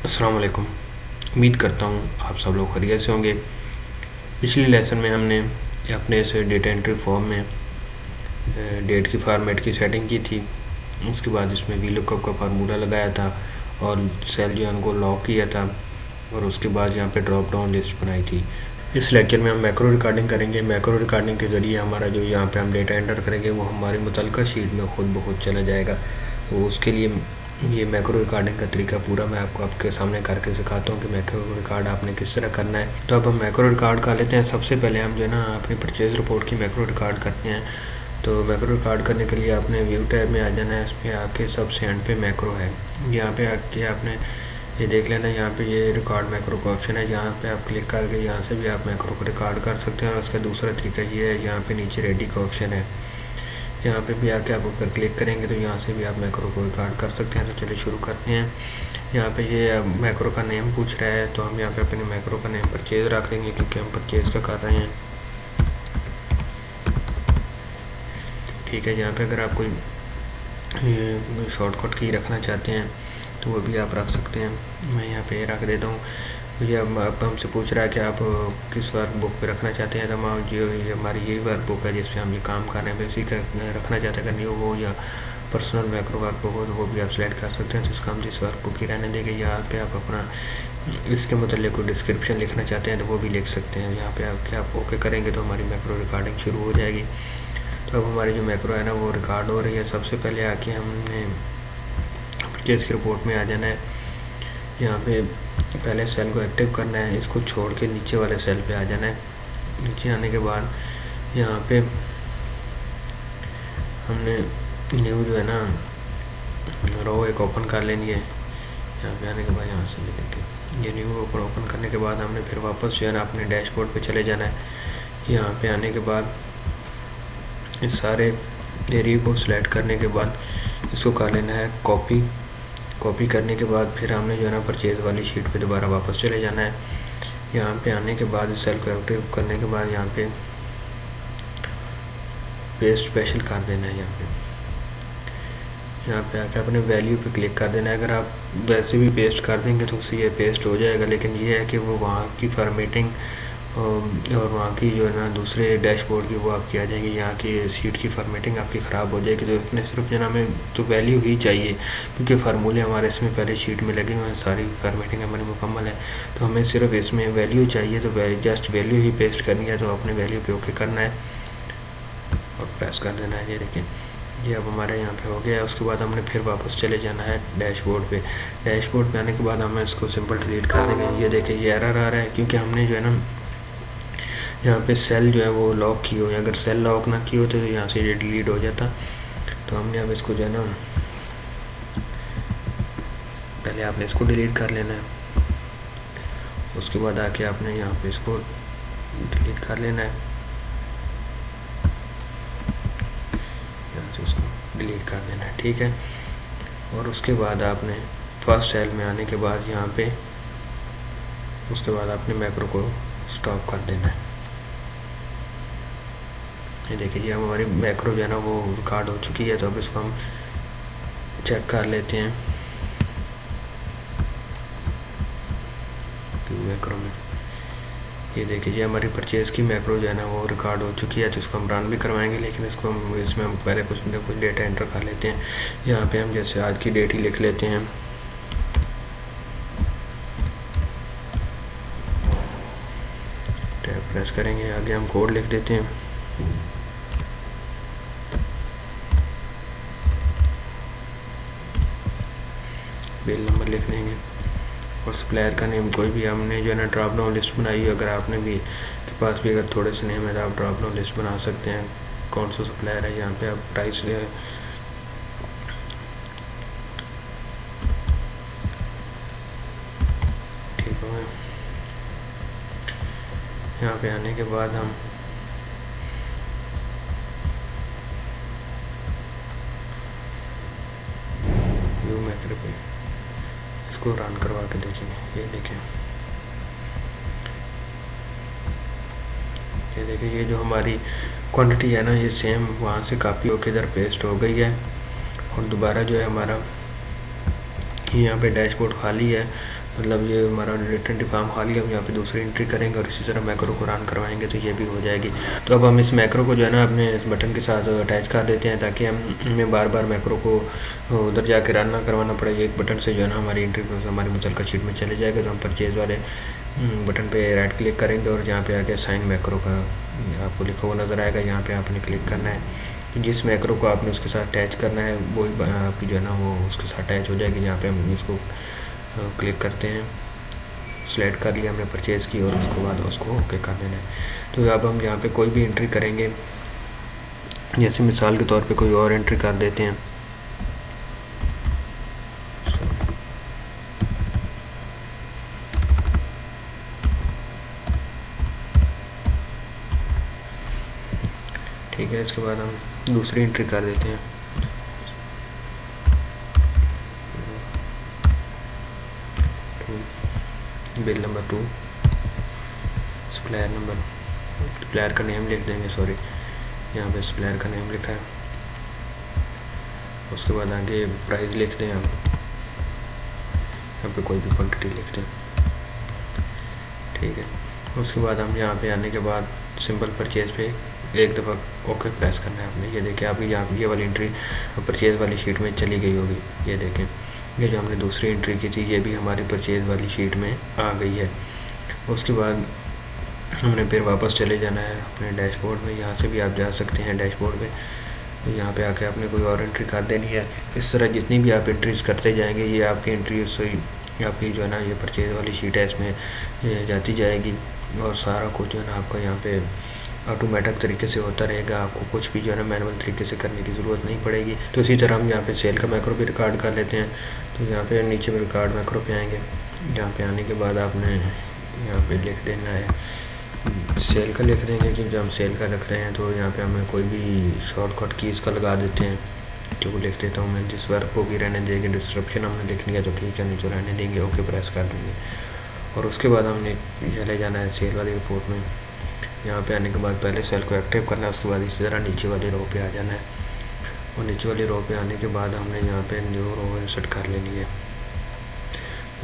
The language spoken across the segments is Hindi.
अस्सलाम वालेकुम। उम्मीद करता हूँ आप सब लोग खैरियत से होंगे। पिछले लेसन में हमने अपने से डेटा एंट्री फॉर्म में डेट की फॉर्मेट की सेटिंग की थी। उसके बाद इसमें वीलुकअप का फार्मूला लगाया था और सेल जो है उनको लॉक किया था और उसके बाद यहाँ पे ड्रॉप डाउन लिस्ट बनाई थी। इस लेक्चर में हम मैक्रो रिकॉर्डिंग करेंगे। मैक्रो रिकॉर्डिंग के ज़रिए हमारा जो यहाँ पे हम डेटा एंटर करेंगे वो हमारी मुतल्लिका शीट में खुद ब खुद चला जाएगा। तो उसके लिए ये मैक्रो रिकॉर्डिंग का तरीका पूरा मैं आपके सामने करके सिखाता हूँ कि मैक्रो रिकॉर्ड आपने किस तरह करना है। तो अब हम मैक्रो रिकॉर्ड कर लेते हैं। सबसे पहले हम जो है ना अपनी परचेज़ रिपोर्ट की मैक्रो रिकॉर्ड करते हैं। तो मैक्रो रिकॉर्ड करने के लिए आपने व्यू टैब में आ जाना है। इसमें आके सबसे एंड पे मैक्रो है, यहाँ पे आके आपने ये देख लेना। यहाँ पे ये रिकॉर्ड मैक्रो का ऑप्शन है, यहाँ पे आप क्लिक करके यहाँ से भी आप मैक्रो को रिकॉर्ड कर सकते हैं। और उसका दूसरा तरीका ये है, यहाँ पे नीचे रेडी का ऑप्शन है, यहाँ पे भी आके आप ऊपर क्लिक करेंगे तो यहाँ से भी आप मैक्रो को रिकॉर्ड कर सकते हैं। तो चलिए शुरू करते हैं। यहाँ पे ये मैक्रो का नेम पूछ रहा है, तो हम यहाँ पे अपने मैक्रो का नेम परचेज़ रख देंगे क्योंकि हम परचेज़ का कर रहे हैं। ठीक है, यहाँ पे अगर आप कोई शॉर्टकट की रखना चाहते हैं तो वो भी आप रख सकते हैं। मैं यहाँ पे रख देता हूँ। ये अब हमसे पूछ रहा है कि आप किस वर्क बुक पे रखना चाहते हैं। तो हम जो हमारी यही वर्क बुक है जिसपे हम ये काम कर रहे हैं, इसी का रखना चाहते हैं। अगर न्यू हो या पर्सनल मैक्रो वर्क बुक हो तो वो भी आप सेलेक्ट कर सकते हैं। तो इसका हम जिस वर्क बुक की रहने देंगे, यहाँ पे आप अपना इसके मतलब कोई डिस्क्रिप्शन लिखना चाहते हैं तो वो भी लिख सकते हैं। यहाँ पे आप क्या आप ओके करेंगे तो हमारी मैक्रो रिकॉर्डिंग शुरू हो जाएगी। तो अब हमारी जो मैक्रो है ना वो रिकॉर्ड हो रही है। सबसे पहले आके हमने परचेज़ की रिपोर्ट में आ जाना है। यहाँ पे पहले सेल को एक्टिव करना है, इसको छोड़ के नीचे वाले सेल पे आ जाना है। नीचे आने के बाद यहाँ पे हमने न्यू जो है ना रो एक ओपन कर लेनी है। यहाँ पे आने के बाद यहाँ से लेके ये न्यू ओपन करने के बाद हमने फिर वापस जो है ना अपने डैशबोर्ड पे चले जाना है। यहाँ पे आने के बाद इस सारे एरिया को सिलेक्ट करने के बाद इसको कर लेना है कॉपी करने के बाद फिर हमने जो है ना परचेज़ वाली शीट पे दोबारा वापस चले जाना है। यहाँ पे आने के बाद सेल को एक्टिव करने के बाद यहाँ पे पेस्ट स्पेशल कर देना है। यहाँ पे आके अपने वैल्यू पे क्लिक कर देना है। अगर आप वैसे भी पेस्ट कर देंगे तो उससे ये पेस्ट हो जाएगा, लेकिन ये है कि वो वहाँ की फॉर्मेटिंग और वहाँ की जो है ना दूसरे डैशबोर्ड की वो आपकी आ जाएंगी। यहाँ की शीट की फॉर्मेटिंग आपकी ख़राब हो जाएगी। तो इतने सिर्फ जो है ना हमें तो वैल्यू ही चाहिए क्योंकि फार्मूले हमारे इसमें पहले शीट में लगे हुए हैं, सारी फॉर्मेटिंग हमारी मुकम्मल है। तो हमें सिर्फ इसमें वैल्यू चाहिए, तो जस्ट वैल्यू ही पेस्ट करनी है। तो अपने वैल्यू पे ओके करना है और प्रेस कर देना है। ये देखिए ये अब हमारे यहाँ पे हो गया है। उसके बाद हमने फिर वापस चले जाना है डैशबोर्ड पे। डैशबोर्ड पे आने के बाद हमें इसको सिंपल डिलीट कर देंगे। ये देखिए ये एरर आ रहा है क्योंकि हमने जो है ना यहाँ पे सेल जो है वो लॉक की हो। अगर सेल लॉक ना की होती तो यहाँ से ये डिलीट हो जाता। तो हमने अब इसको जो है ना पहले आपने इसको डिलीट कर लेना है। उसके बाद आके आपने यहाँ पे इसको डिलीट कर लेना है, यहाँ से उसको डिलीट कर देना है। ठीक है, और उसके बाद आपने फर्स्ट सेल में आने के बाद यहाँ पे उसके बाद आपने मैक्रो को स्टॉप कर देना है। ये देखिए ये हमारी मैक्रो जो है ना वो रिकॉर्ड हो चुकी है। तो अब इसको हम चेक कर लेते हैं मैक्रो में। ये देखिए ये हमारी परचेज़ की मैक्रो जो है ना वो रिकॉर्ड हो चुकी है। तो इसको हम रन भी करवाएंगे, लेकिन इसको हम इसमें हम पहले कुछ डेटा एंटर कर लेते हैं। यहाँ पे हम जैसे आज की डेट ही लिख लेते हैं। टैब प्रेस करेंगे, आगे हम कोड लिख देते हैं। बिल नंबर लिख देंगे और सप्लायर का नेम कोई भी हमने जो है ना ड्रॉप डाउन लिस्ट बनाई है। अगर आपने भी के पास भी अगर थोड़े से नेम है तो आप ड्रॉप डाउन लिस्ट बना सकते हैं कौन सा सप्लायर है। यहाँ पे आप प्राइस ठीक हो। यहाँ पे आने के बाद हम व्यू मैक्रो पे इसको रन करवा के देखेंगे। ये देखिए ये जो हमारी क्वांटिटी है ना ये सेम वहाँ से कॉपी होकर इधर पेस्ट हो गई है। और दोबारा जो है हमारा यहाँ पे डैशबोर्ड खाली है। मतलब ये हमारा डेटा एंट्री फॉर्म खाली है। हम यहाँ पे दूसरी एंट्री करेंगे और इसी तरह मैक्रो को रन करवाएंगे तो ये भी हो जाएगी। तो अब हम इस मैक्रो को जो है ना अपने इस बटन के साथ अटैच कर देते हैं ताकि हमें बार बार मैक्रो को उधर जाके रन ना करवाना पड़े। एक बटन से जो है ना हमारी एंट्री हमारी मुतल्लिका शीट में चले जाएगा। तो हम परचेज़ वाले बटन पे राइट क्लिक करेंगे और यहाँ पे आके साइन मैक्रो का आपको लिखा हुआ नज़र आएगा। यहाँ पे आपने क्लिक करना है। जिस मैक्रो को आपने उसके साथ अटैच करना है वही आपकी जो है ना वो उसके साथ अटैच हो जाएगी। यहाँ पे हम इसको क्लिक करते हैं, सेलेक्ट कर लिया हमने परचेज़ की और उसके बाद उसको ओके कर देना है। तो अब हम यहाँ पे कोई भी एंट्री करेंगे, जैसे मिसाल के तौर पे कोई और एंट्री कर देते हैं। ठीक है, इसके बाद हम दूसरी एंट्री कर देते हैं। Bill number 2, supplier number, supplier का नेम लिख देंगे, सॉरी यहाँ पे सप्लायर का नेम लिखा है। उसके बाद आगे प्राइस लिख दें, हम यहाँ पे कोई भी क्वांटिटी लिख दें। ठीक है, उसके बाद हम यहाँ पे आने के बाद सिंपल परचेज़ पे एक दफ़ा ओके प्रेस करना है आपने। ये देखें अभी यहाँ ये वाली एंट्री परचेज़ वाली शीट में चली गई होगी। ये देखें ये जो हमने दूसरी एंट्री की थी ये भी हमारी परचेज़ वाली शीट में आ गई है। उसके बाद हमने फिर वापस चले जाना है अपने डैशबोर्ड में। यहाँ से भी आप जा सकते हैं डैशबोर्ड में। तो यहाँ पे आके आपने कोई और एंट्री कर देनी है। इस तरह जितनी भी आप एंट्रीज करते जाएंगे ये आपकी एंट्री उससे आपकी जो है ना ये परचेज़ वाली शीट है इसमें जाती जाएगी और सारा कुछ जो है ना आपका यहाँ पे ऑटोमेटिक तरीके से होता रहेगा। आपको कुछ भी जो है ना मैनुअल तरीके से करने की ज़रूरत नहीं पड़ेगी। तो इसी तरह हम यहाँ पे सेल का मैक्रो भी रिकॉर्ड कर लेते हैं। तो यहाँ पे नीचे में रिकॉर्ड मैक्रो पे आएंगे। यहाँ पे आने के बाद आपने यहाँ पे लिख देना है सेल का, लिख देंगे कि जब हम सेल का रख रहे हैं तो यहाँ पे हमें कोई भी शॉर्टकट कीज़ का लगा देते हैं। जो वो लिख देता हूँ मैं, जिस वर्क को भी रहने देंगे, डिस्क्रिप्शन हमने लिखनी है तो ठीक है, नहीं तो रहने देंगे, ओके प्रेस कर देंगे। और उसके बाद हमने चले जाना है सेल वाली रिपोर्ट में। यहाँ पे आने के बाद पहले सेल को एक्टिव करना है, उसके बाद इसी तरह नीचे वाली रो पे आ जाना है। और नीचे वाली रो पे आने के बाद हमने यहाँ पे न्यू रो इंसर्ट कर लेनी है।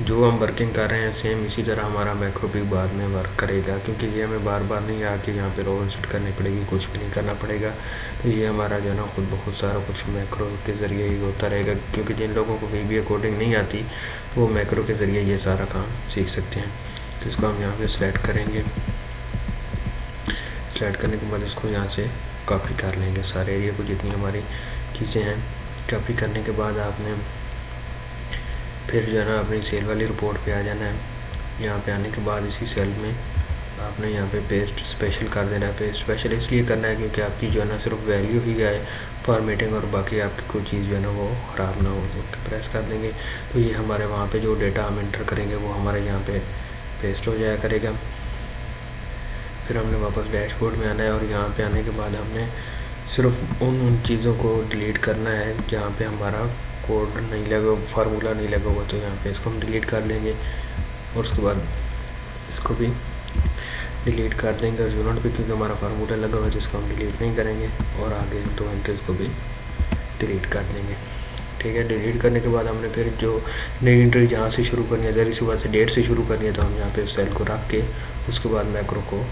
जो हम वर्किंग कर रहे हैं सेम इसी तरह हमारा मैक्रो भी बाद में वर्क करेगा, क्योंकि ये हमें बार बार नहीं आके यहाँ पे रो इंसर्ट करनी पड़ेगी, कुछ भी नहीं करना पड़ेगा। तो ये हमारा जो है ना खुद बहुत सारा कुछ मैक्रो के ज़रिए ही होता रहेगा, क्योंकि जिन लोगों को VBA कोडिंग नहीं आती वो मैक्रो के ज़रिए ये सारा काम सीख सकते हैं। तो इसको हम यहाँ पर सेलेक्ट करेंगे। सेलेक्ट करने के बाद इसको यहाँ से कॉपी कर लेंगे, सारे एरिया को जितनी हमारी चीज़ें हैं। कॉपी करने के बाद आपने फिर जो है ना अपनी सेल वाली रिपोर्ट पे आ जाना है। यहाँ पे आने के बाद इसी सेल में आपने यहाँ पे पेस्ट स्पेशल कर देना है। पेस्ट स्पेशल इसलिए करना है क्योंकि आपकी जो है ना सिर्फ वैल्यू ही है फॉर्मेटिंग, और बाकी आपकी कोई चीज़ जो है ना वो ख़राब ना हो। तो प्रेस कर देंगे तो ये हमारे वहाँ पे जो डेटा हम इंटर करेंगे वो हमारे यहाँ पे पेस्ट हो जाया करेगा। फिर हमने वापस डैशबोर्ड में आना है और यहाँ पे आने के बाद हमने सिर्फ उन चीज़ों को डिलीट करना है जहाँ पे हमारा कोड नहीं लगा, फार्मूला नहीं लगा हुआ। तो यहाँ पे इसको हम डिलीट कर लेंगे और उसके बाद इसको भी डिलीट कर देंगे यूनिट पे, क्योंकि हमारा फार्मूला लगा हुआ है जिसको हम डिलीट नहीं करेंगे। और आगे 2 एंट्रीज को भी डिलीट कर देंगे। ठीक है, डिलीट करने के बाद हमने फिर जो नई एंट्री जहाँ से शुरू करनी है, ज़री सी बात से डेट से शुरू करनी है, तो हम यहाँ पे सेल को रख के उसके बाद मैक्रो को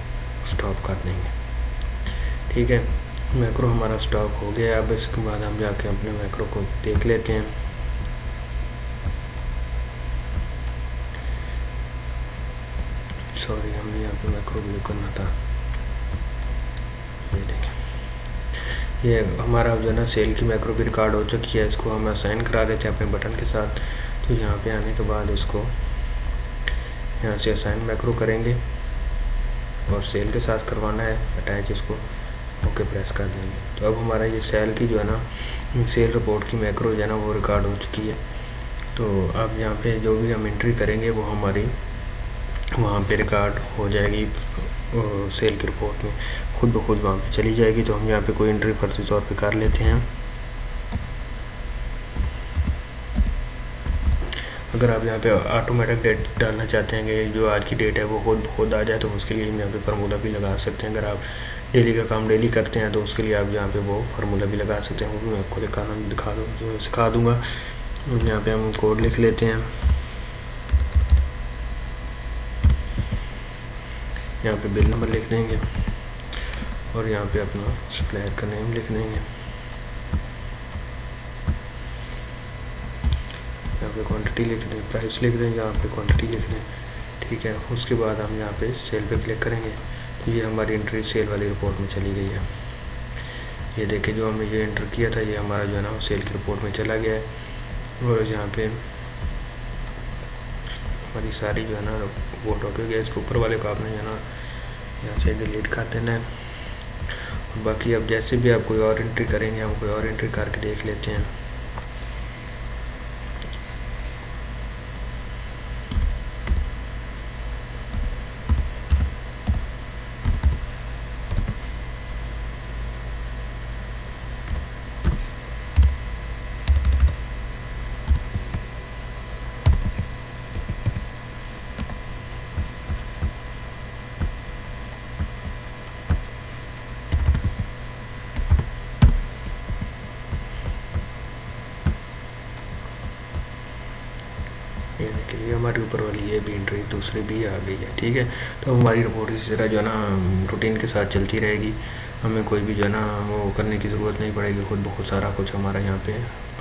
स्टॉप कर देंगे। ठीक है, मैक्रो हमारा स्टॉप हो गया। अब इसके बाद हम जाके अपने मैक्रो को देख लेते हैं। सॉरी, हमने यहाँ पे मैक्रो व्यू करना था। ये देखें, ये हमारा जो है ना सेल की मैक्रो भी रिकॉर्ड हो चुकी है। इसको हम असाइन करा देते हैं अपने बटन के साथ। तो यहाँ पे आने के बाद इसको यहाँ से असाइन मैक्रो करेंगे और सेल के साथ करवाना है अटैच, इसको ओके प्रेस कर देंगे। तो अब हमारा ये सेल की जो है ना सेल रिपोर्ट की मैक्रो जो है ना वो रिकॉर्ड हो चुकी है। तो अब यहाँ पे जो भी हम एंट्री करेंगे वो हमारी वहाँ पे रिकॉर्ड हो जाएगी सेल की रिपोर्ट में, खुद ब खुद वहाँ पे चली जाएगी। तो हम यहाँ पे कोई एंट्री फर्जी तौर पे कर लेते हैं। अगर आप यहाँ पे ऑटोमेटिक डेट डालना चाहते हैं कि जो आज की डेट है वो खुद आ जाए, तो उसके लिए हम यहाँ पे फार्मूला भी लगा सकते हैं। अगर आप डेली का काम डेली करते हैं तो उसके लिए आप यहाँ पे वो फार्मूला भी लगा सकते हैं, वो भी मैं आपको सिखा दूँगा। यहाँ पे हम कोड लिख लेते हैं। यहाँ पे बिल नंबर लिख देंगे और यहाँ पे अपना सप्लायर का नेम लिख देंगे। यहाँ पे क्वांटिटी लिख दें, प्राइस लिख दें, यहाँ पे क्वांटिटी लिख दें। ठीक है, उसके बाद हम यहाँ पे सेल पे क्लिक करेंगे तो ये हमारी एंट्री सेल वाली रिपोर्ट में चली गई है। ये देखिए जो हमने ये एंटर किया था ये हमारा जो है ना सेल की रिपोर्ट में चला गया है। और यहाँ पे हमारी सारी जो है ना रिपोर्ट आउट हो गया। इसके ऊपर वाले को आपने जो है ना यहाँ से डिलीट कर देना है। और बाकी अब जैसे भी आप कोई और एंट्री करेंगे हम कोई और एंट्री करके देख लेते हैं। ये देखिए हमारे ऊपर वाली ये भी एंट्री दूसरी भी आ गई है। ठीक है, तो हमारी रिपोर्ट इसी तरह जो है ना रूटीन के साथ चलती रहेगी। हमें कोई भी जो है ना वो करने की ज़रूरत नहीं पड़ेगी, खुद बहुत सारा कुछ हमारा यहाँ पे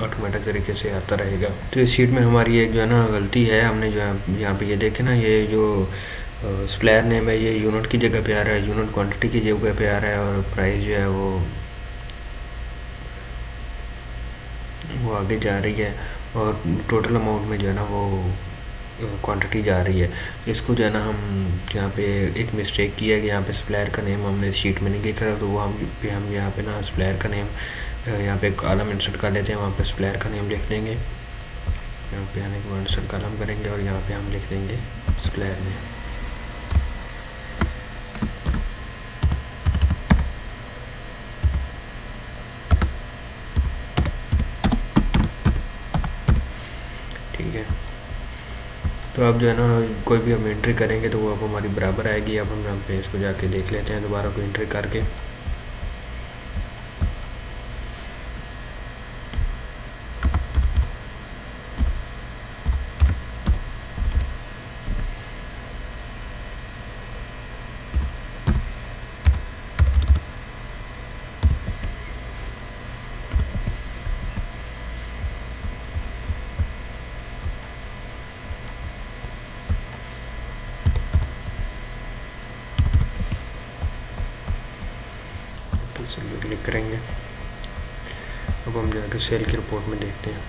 ऑटोमेटिक तरीके से आता रहेगा। तो इस शीट में हमारी एक जो है ना गलती है, हमने जो है यहाँ पे ये देखे ना ये जो सप्लायर नेम है ये यूनिट की जगह पे आ रहा है, यूनिट क्वांटिटी की जगह पे आ रहा है और प्राइस जो है वो आगे जा रही है और टोटल अमाउंट में जो है ना वो क्वांटिटी जा रही है। इसको जो है ना हम यहाँ पे एक मिस्टेक किया है कि यहाँ पे सप्लायर का नेम हमने शीट में नहीं लिखा, तो वो हम यहाँ पे ना सप्लायर का नेम यहाँ पे कॉलम इंसर्ट कर लेते हैं, वहाँ पे सप्लायर का नेम लिख देंगे। यहाँ पे आने के बाद इंसर्ट कॉलम करेंगे और यहाँ पे हम लिख देंगे सप्लायर नेम। ठीक है, तो अब जो है ना कोई भी हम एंट्री करेंगे तो वो अब हमारी बराबर आएगी। अब हम यहाँ पे इसको जाके देख लेते हैं दोबारा कोई एंट्री करके। चलिए क्लिक करेंगे। अब हम जाकर सेल की रिपोर्ट में देखते हैं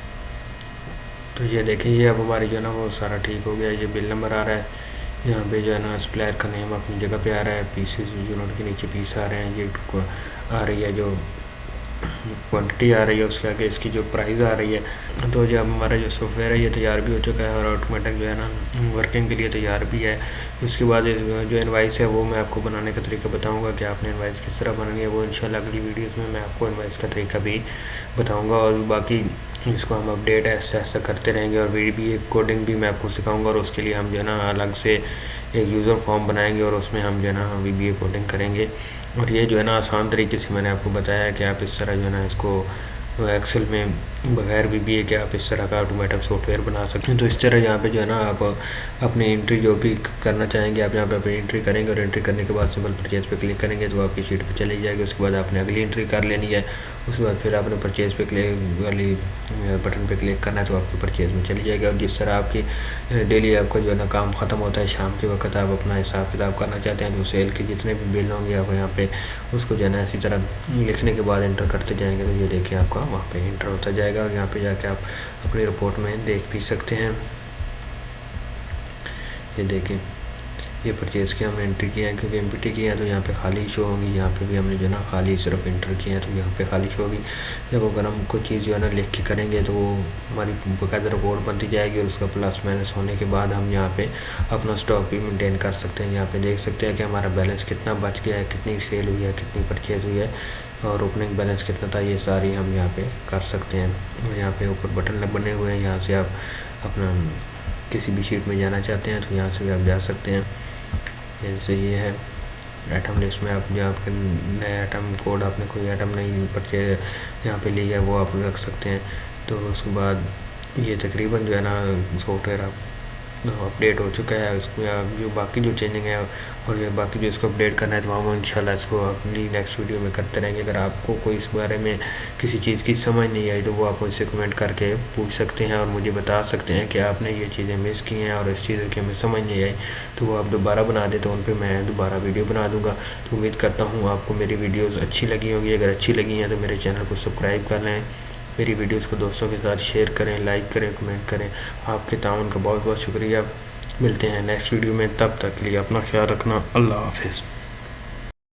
तो ये देखें ये अब हमारी जो है ना वो सारा ठीक हो गया। ये बिल नंबर आ रहा है, यहाँ पे जो है ना सप्लायर का नेम अपनी जगह पे आ रहा है, पीसेस यूनिट के नीचे पीस आ रहे हैं, ये आ रही है जो क्वांटिटी आ रही है उसके आगे इसकी जो प्राइस आ रही है। तो जब हमारा जो सॉफ्टवेयर है ये तैयार भी हो चुका है और ऑटोमेटिक जो है ना वर्किंग के लिए तैयार भी है। उसके बाद जो इनवाइस है वो मैं आपको बनाने का तरीका बताऊंगा कि आपने इनवाइस किस तरह बनानी है, वो इंशाल्लाह अगली वीडियोस में मैं आपको इनवाइस का तरीका भी बताऊँगा। और बाकी इसको हम अपडेट ऐसा ऐसा करते रहेंगे और वीडियो कोडिंग भी मैं आपको सिखाऊँगा और उसके लिए हम जो है ना अलग से एक यूज़र फॉर्म बनाएंगे और उसमें हम जो है ना वीबीए कोडिंग करेंगे। और ये जो है ना आसान तरीके से मैंने आपको बताया कि आप इस तरह जो है ना इसको एक्सेल में बगैर वीबीए के आप इस तरह का ऑटोमेटिक सॉफ्टवेयर बना सकते हैं। तो इस तरह यहाँ पे जो है ना आप अपनी एंट्री जो भी करना चाहेंगे आप यहाँ पे अपनी एंट्री करेंगे और एंट्री करने के बाद सिंपल परचेज पे क्लिक करेंगे तो आपकी शीट पे चली जाएगी। उसके बाद आपने अगली एंट्री कर लेनी है, उसके बाद फिर आपने परचेज पे क्लिक वाली बटन पे क्लिक करना है तो आपकी परचेज में चली जाएगी। और जिस तरह आपकी डेली आपका जो है ना काम ख़त्म होता है शाम के वक्त आप अपना हिसाब किताब करना चाहते हैं तो सेल के जितने भी बिल होंगे आप यहाँ पे उसको जो है ना इसी तरह लिखने के बाद एंटर करते जाएंगे तो ये देखिए आपका वहाँ पे एंटर होता जाएगा और यहाँ पे जाके आप अपनी रिपोर्ट में देख भी सकते हैं। ये देखिए ये परचेज़ की हमने एंट्री किया है क्योंकि एमपीटी किया है तो यहाँ पे खाली शो होगी। यहाँ पे भी हमने जो है ना खाली सिर्फ एंटर किया है तो यहाँ पे खाली शो होगी। जब अगर हम कोई चीज़ जो है ना लिख के करेंगे तो वो हमारी बाकायदा रिपोर्ट बनती जाएगी और उसका प्लस माइनस होने के बाद हम यहाँ पे अपना स्टॉक भी मेंटेन कर सकते हैं। यहाँ पे देख सकते हैं कि हमारा बैलेंस कितना बच गया है, कितनी सेल हुई है, कितनी परचेज़ हुई है और ओपनिंग बैलेंस कितना था, ये सारी हम यहाँ पे कर सकते हैं। और यहाँ पे ऊपर बटन बने हुए हैं, यहाँ से आप अपना किसी भी शीट में जाना चाहते हैं तो यहाँ से भी आप जा सकते हैं। जैसे ये है आइटम लिस्ट में आप जो आपके नए आइटम कोड आपने कोई आइटम नहीं परचेज यहाँ पे लिया है वो आप रख सकते हैं। तो उसके बाद ये तकरीबन जो है ना सॉफ्टवेयर आप अपडेट हो चुका है, उसमें जो बाकी जो चेंजिंग है और ये बाकी जो इसको अपडेट करना है तो हम इंशाल्लाह इसको अपनी नेक्स्ट वीडियो में करते रहेंगे। अगर आपको कोई इस बारे में किसी चीज़ की समझ नहीं आई तो वो आप मुझसे कमेंट करके पूछ सकते हैं और मुझे बता सकते हैं कि आपने ये चीज़ें मिस की हैं और इस चीज़ की हमें समझ नहीं आई, तो वो आप दोबारा बना दें तो उन पर मैं दोबारा वीडियो बना दूँगा। तो उम्मीद करता हूँ आपको मेरी वीडियोज़ अच्छी लगी होगी। अगर अच्छी लगी हैं तो मेरे चैनल को सब्सक्राइब कर लें, मेरी वीडियोस को दोस्तों के साथ शेयर करें, लाइक करें, कमेंट करें। आपके ताउन का बहुत बहुत शुक्रिया। मिलते हैं नेक्स्ट वीडियो में, तब तक के लिए अपना ख्याल रखना। अल्लाह हाफिज़।